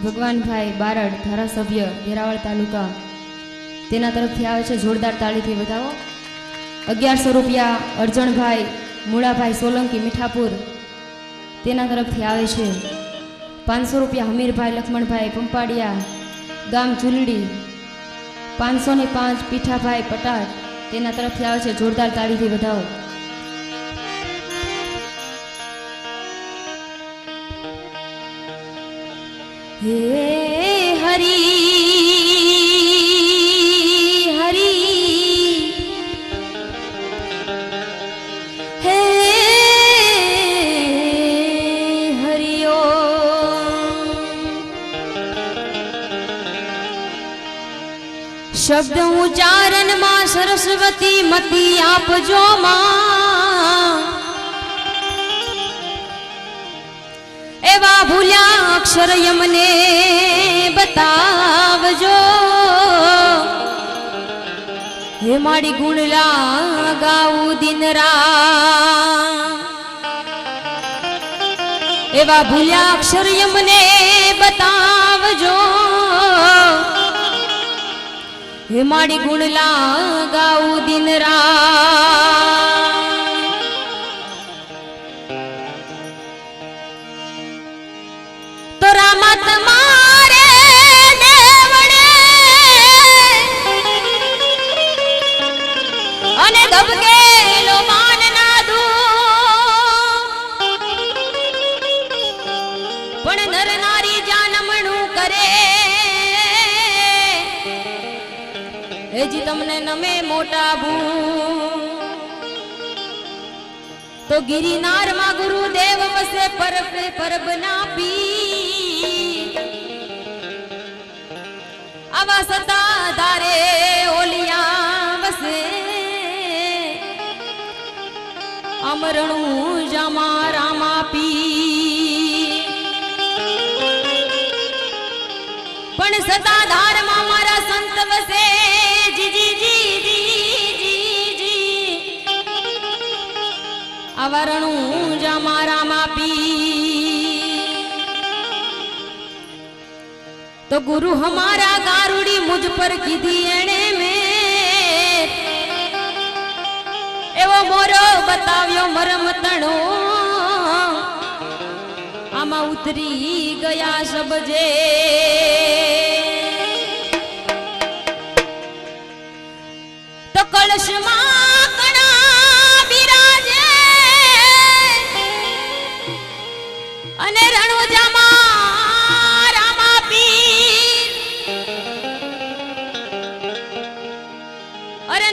શ્રી ભગવાનભાઈ બારડ ધારાસભ્ય વેરાવળ તાલુકા તેના તરફથી આવે છે જોરદાર તાળીથી વધાવો। 1100 રૂપિયા અર્જણભાઈ મૂળાભાઈ સોલંકી મીઠાપુર તેના તરફથી આવે છે। 500 રૂપિયા હમીરભાઈ લક્ષ્મણભાઈ પંપાડિયા ગામ ચુલડી। 505 પીઠાભાઈ પટાર તેના તરફથી આવે છે જોરદાર તાળીથી વધાવો। हे हरि हरि हे हरि ओ शब्द उच्चारण मां सरस्वती मती आपजो मां एवा भूल्या अक्षर यमने बतावजो हे माड़ी गुणला गाऊ दिन रात एवा भूल्या अक्षर यमने बतावजो हे माड़ी गुणला गाऊ दिन रात रामत मारे देवड़े अने दबके लो मान ना दू पण नर नारी जानमणु करे हे जी तमने नमे मोटा भू तो गिरिनार मा गुरुदेव वसे परब ना पी आवा सताधारे ओलिया वसे अमरणु जामा रामा पी पण सताधार मा मारा संत वसे जी जी जी जी जी जी आवरणु जामा रामा पी तो गुरु हमारा गारुड़ी मुझ पर कीधी एने में एवो मोरो बताव्यो मरम तणो आमा उतरी गया सबजे तो कलश मां कणा बिराजे अने रणोजामा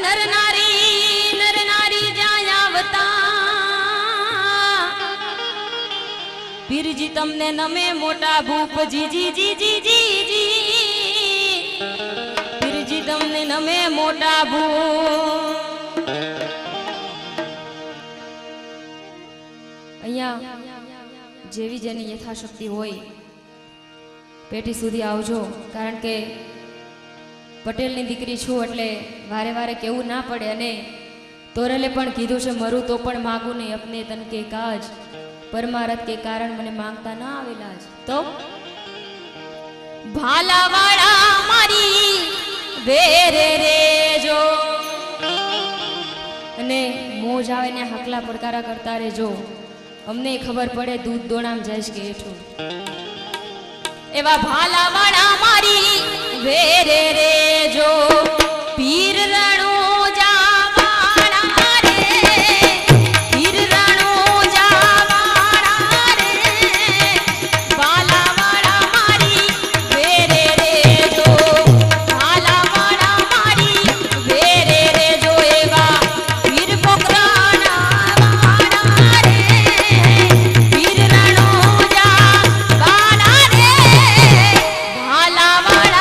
नर नारी जायावता पीर जी तमने नमे मोटा भूप जी जी जी जी जी जी पीर जी तमने नमे मोटा भूप अहिया जेवी जेनी यथाशक्ति होय पेटी सुधी आवजो कारण के पटेलनी दीकरी छू एटले वारे वारे केवू ना पड़े अने तोरले पण कीधुं छे मरू तो पण मांगू नहीं अपने तन के काज परमारथ के कारण मने मांगता ना आवेलाज तो भालावाड़ा मारी वेरे रे जो अने मोज आवे ने हकला पड़कारा करता रे जो अमने खबर पड़े दूध दोणाम जायश के हेठू एवा भालावाड़ा मारी वेरे रे जो पीर रणो जावाड़ा रे पीर रणो जावाड़ा रे भालावाड़ा मारी वेरे रे जो भालावाड़ा मारी वेरे रे जो एवा पीर पोकराना वाड़ा रे पीर रणो जावाड़ा रे भालावाड़ा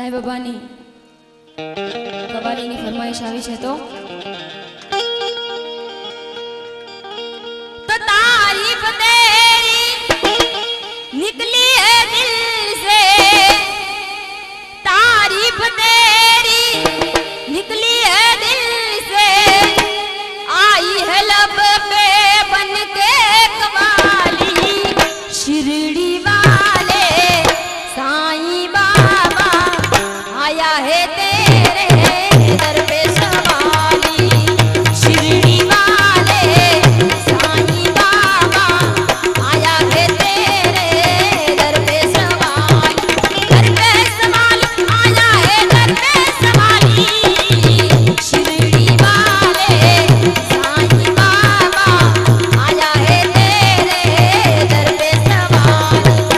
સાંઈ બાબાની કવાલીની ફરમાઈશ આવી છે તો તારીફ તેરી निकली है दिल से तारीफ तेरी निकली है दिल से आई है लब पे बन के कवाली शिरडी वाले साईं बाबा आया है तेरे दर पे सवाली शिरडी वाले साईं बाबा आया है तेरे दर पे सवाली आया है दर पे सवाली शिरडी वाले साईं बाबा आया है तेरे दर पे सवाली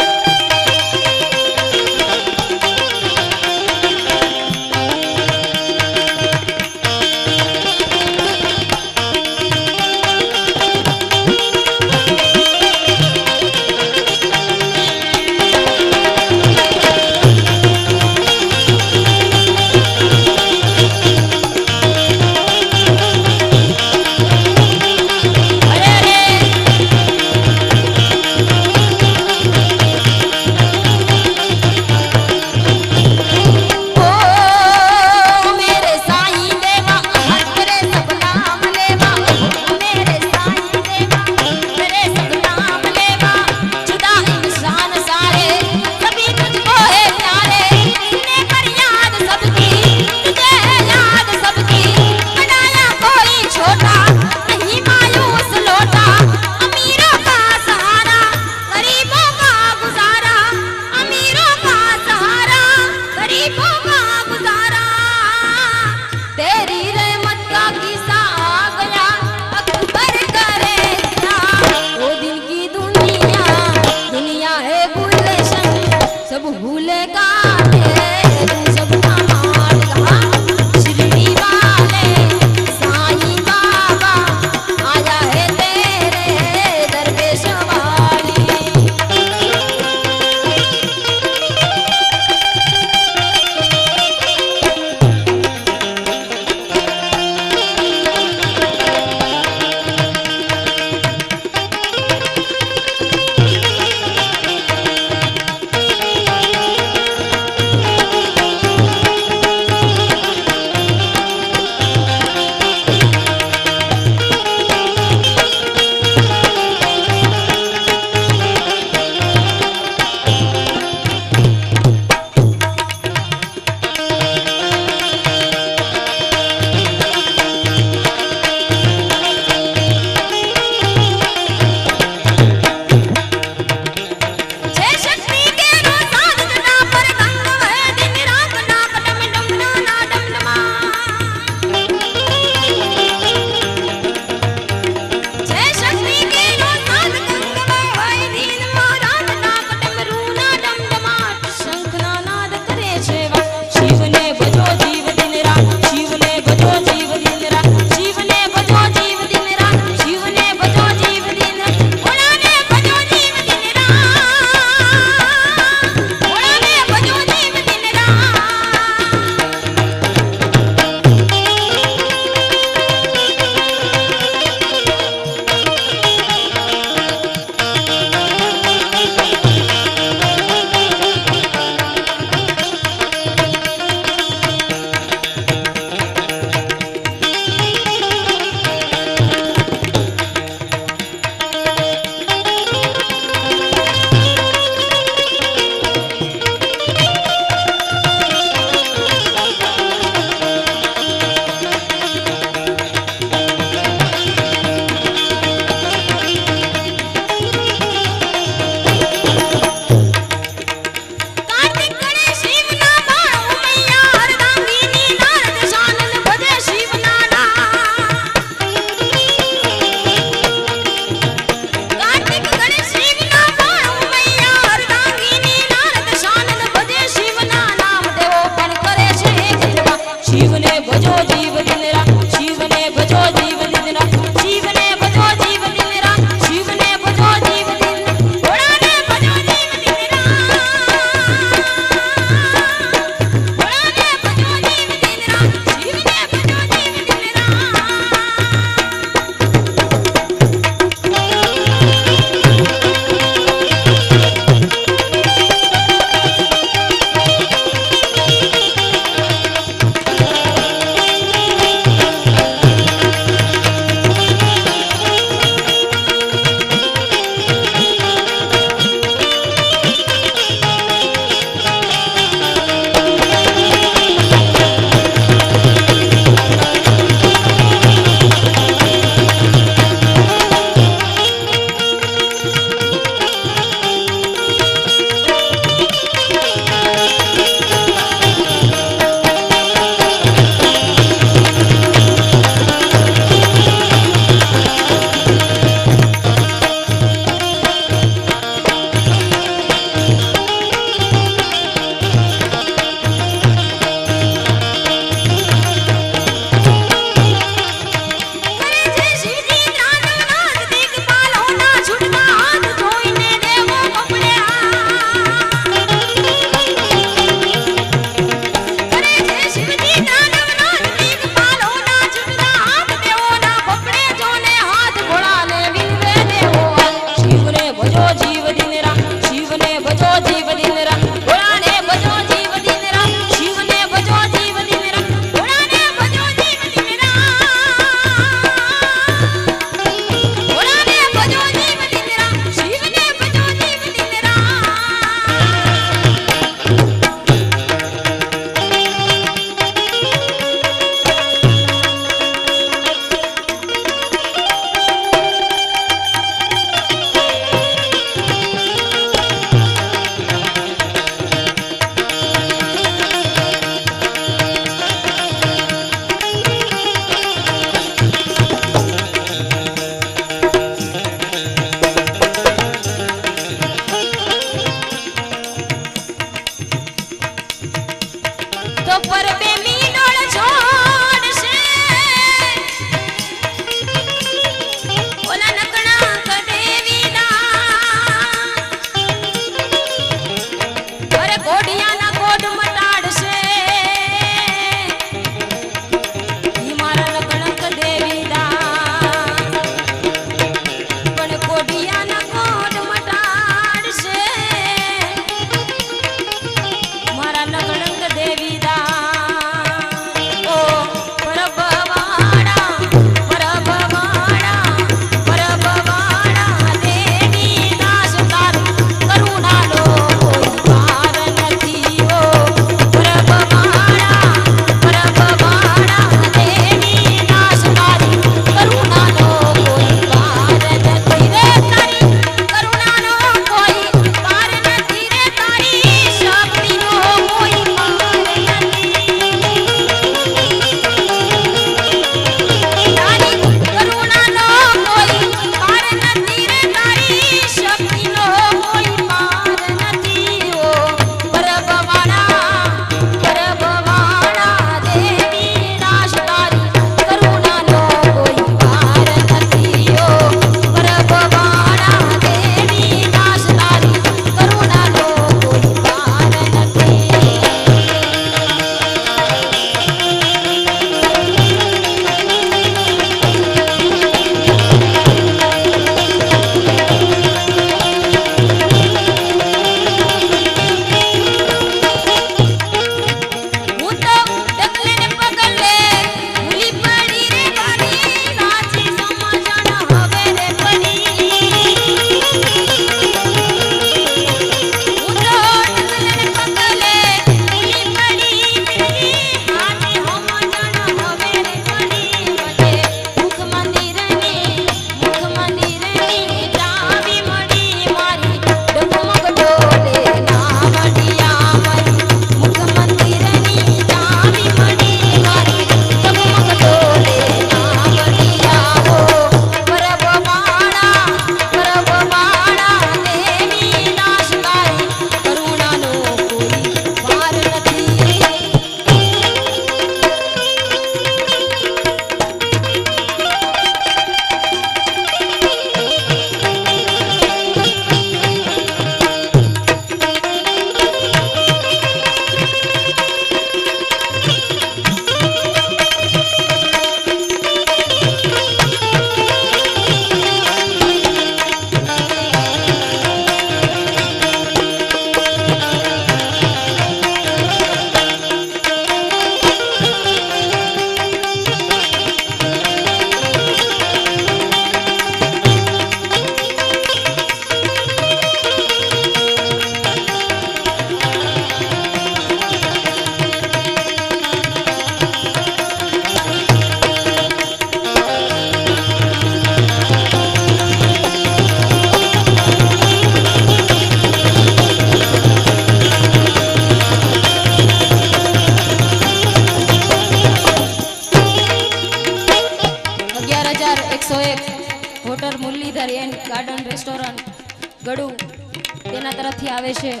તેના તરફથી આવે છે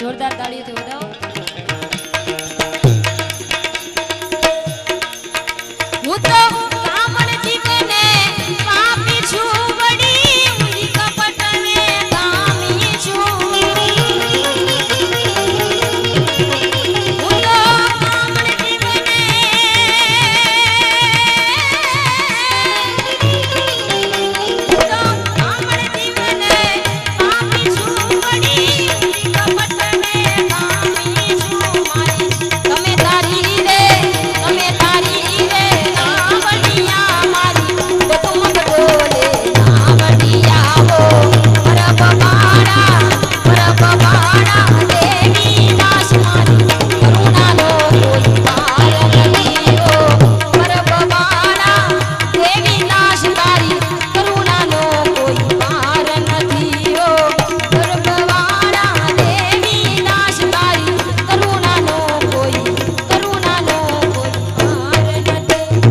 જોરદાર તાળીઓથી વધાવો હું તો કામણ જીવને પાપી છું વડી ઊંડી કપટને કામી છું હું તો કામણ જીવને પાપી છું વડી ઊંડી કપટને કામી છું મારી તમે તારી રે તમે તારી રે નાવડિયા મારી બધું મત બોલે નાવડિયા હો પરબ બાળા દેવી દાસ મારી કરુણાનો કોઈ પાર નથી હો પરબ બાળા દેવી દાસ તારી કરુણાનો કોઈ પાર નથી હો પરબ બાળા દેવી દાસ તારી કરુણાનો કોઈ પાર નથી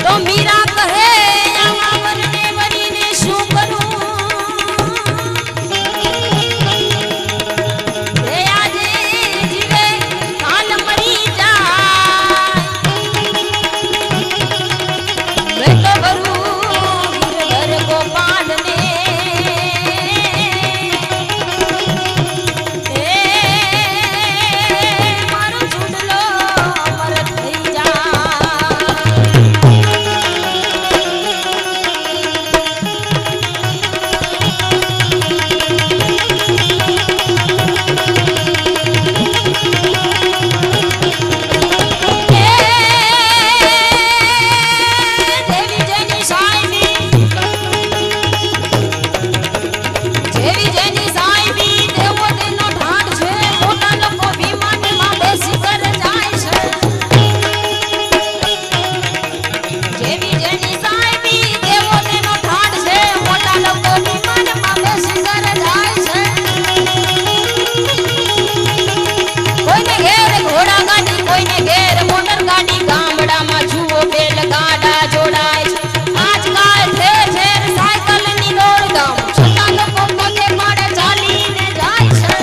તો મીરા કહે આવા વરને વરીને શું કરું હે આજે જીવે કાલ મરી જાય મેં તો ભરું ગિરધર ગોપાલને મારો છૂટલો અમર થઈ જાય દેવી જેની સાઈબી જેવી જેની સાઈબી દેવો તેનો ઢાઢ છે મોટા લોકો વિમાનમાં બેસી કર જાય છે જેવી જેની સાઈબી દેવો તેનો ઢાઢ છે મોટા લોકો વિમાનમાં બેસી કર જાય છે કોઈને ઘેર ઘોડા ગાડી કોઈને ઘેર મોટર ગાડી ગામડામાં જુઓ બેલ ગાડા જોડાય છે આજકાલ ઠેર ઠેર સાયકલની દોડધામ છતાં લોકો પોતે માડે ચાલીને જાય છે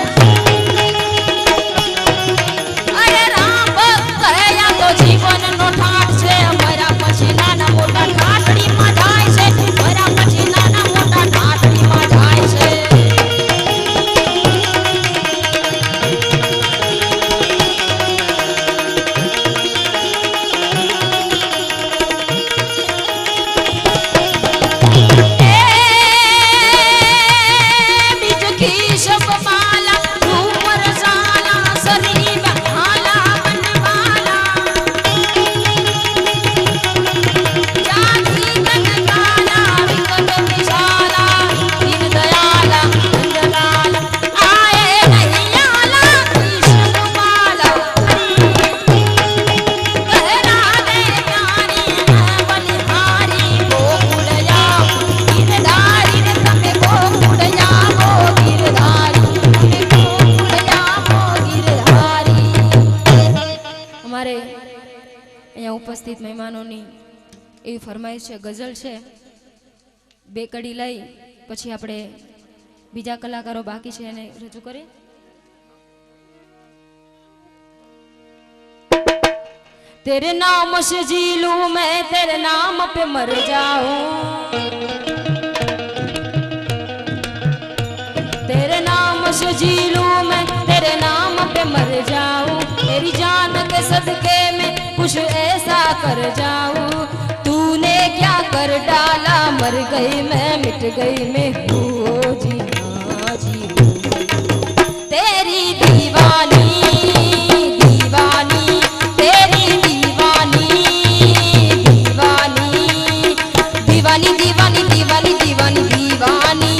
અરે રામ ભક્ત કહ્યા તો જીવનનો ઠાઠ છે મર્યા પછી નાના મોટા ઠાઠડીમાં જાય છે મર્યા પછી નાના મોટા ઠાઠડીમાં જાય છે बीज की शब माला झूमर साला सरी बहाला बनवाला जाति तन काला विकट विशाला दीन दयाला नंदलाल आए नहीं आला कृष्ण माला कहरा दे प्यारी मैं बलिहारी गोकुल जाओ गिरधारी रे तमे गोकुल जाओ गिरधारी तमे गोकुल जाओ गिरधारी અમારે અહીંયા ઉપસ્થિત મહેમાનોની એવી ફરમાઈશ છે ગઝલ છે બે કડી લઈ પછી આપણે બીજા કલાકારો બાકી છે એને રજૂ કરીએ तेरे नाम से जी लूं मैं तेरे नाम पे मर जाऊं तेरे नाम से जी लूं मैं तेरे नाम पे मर जाऊं तेरी जान के सदके में कुछ ऐसा कर जाऊं तूने क्या कर डाला मर गई मैं मिट गई मैं हूँ जी हाँ जी हूँ तेरी दीवानी दीवानी तेरी दीवानी दीवानी दीवानी दीवानी दीवानी दीवानी दीवानी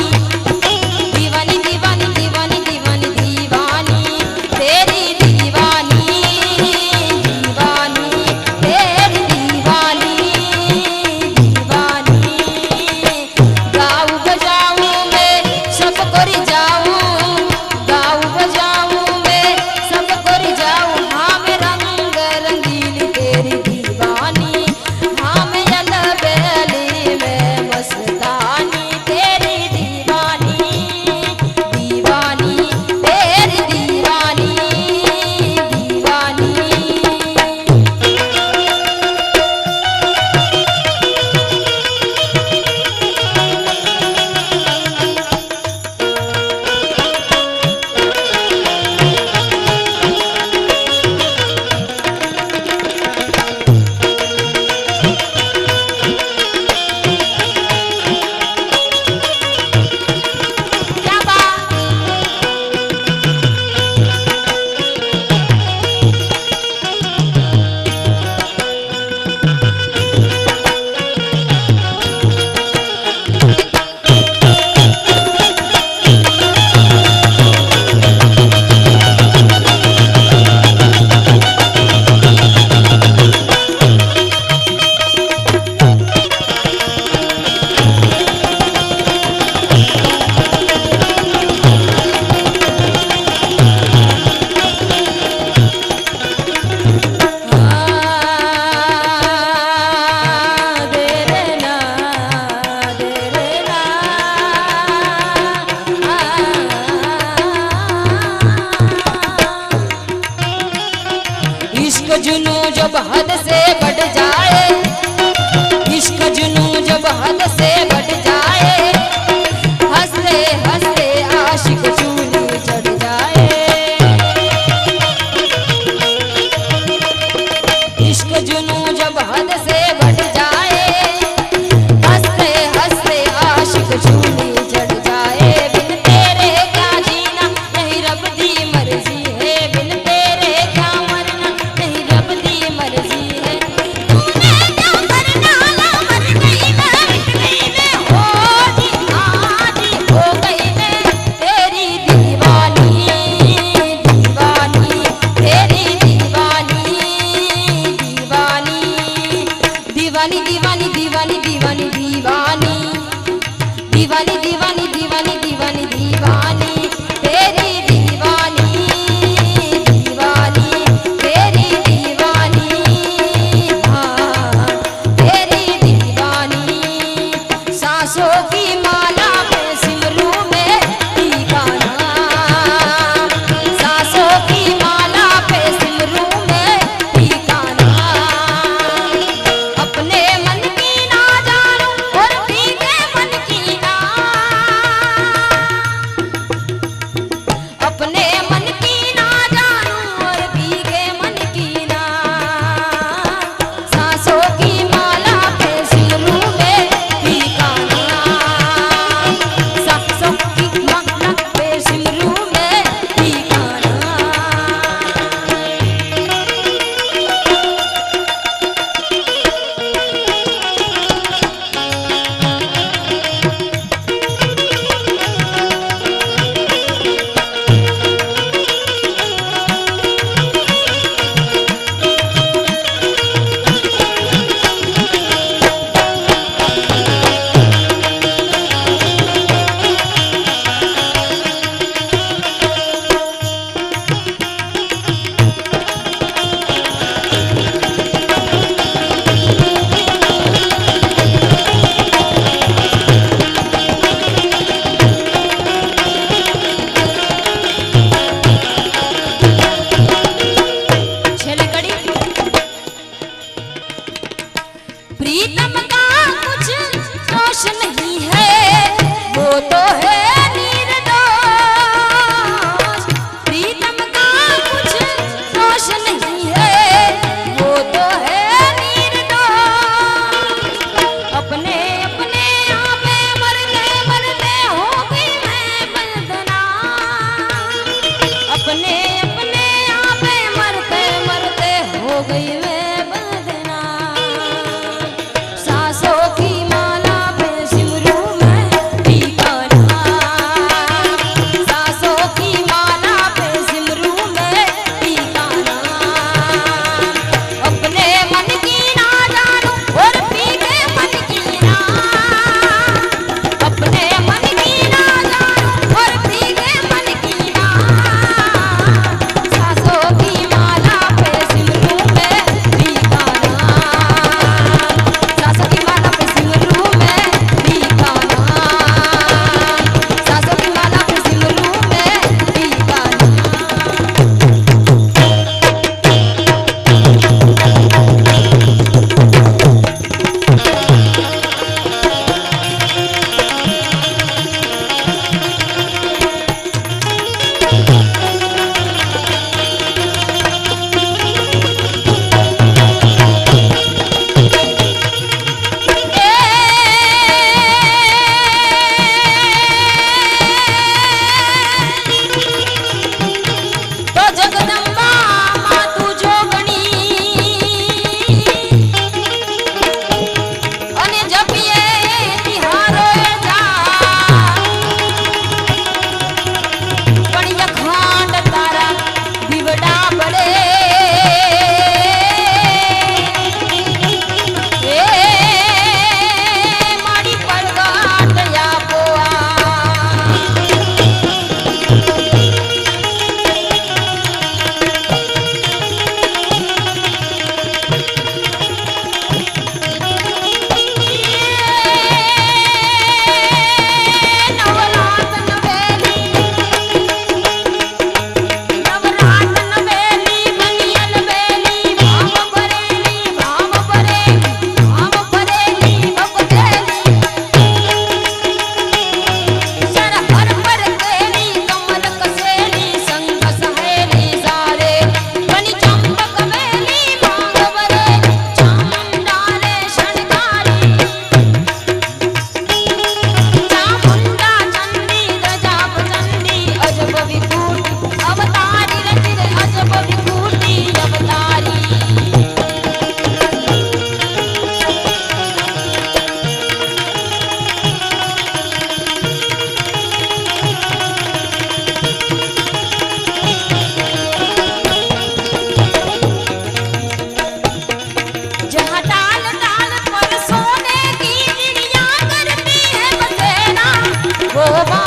ગોપા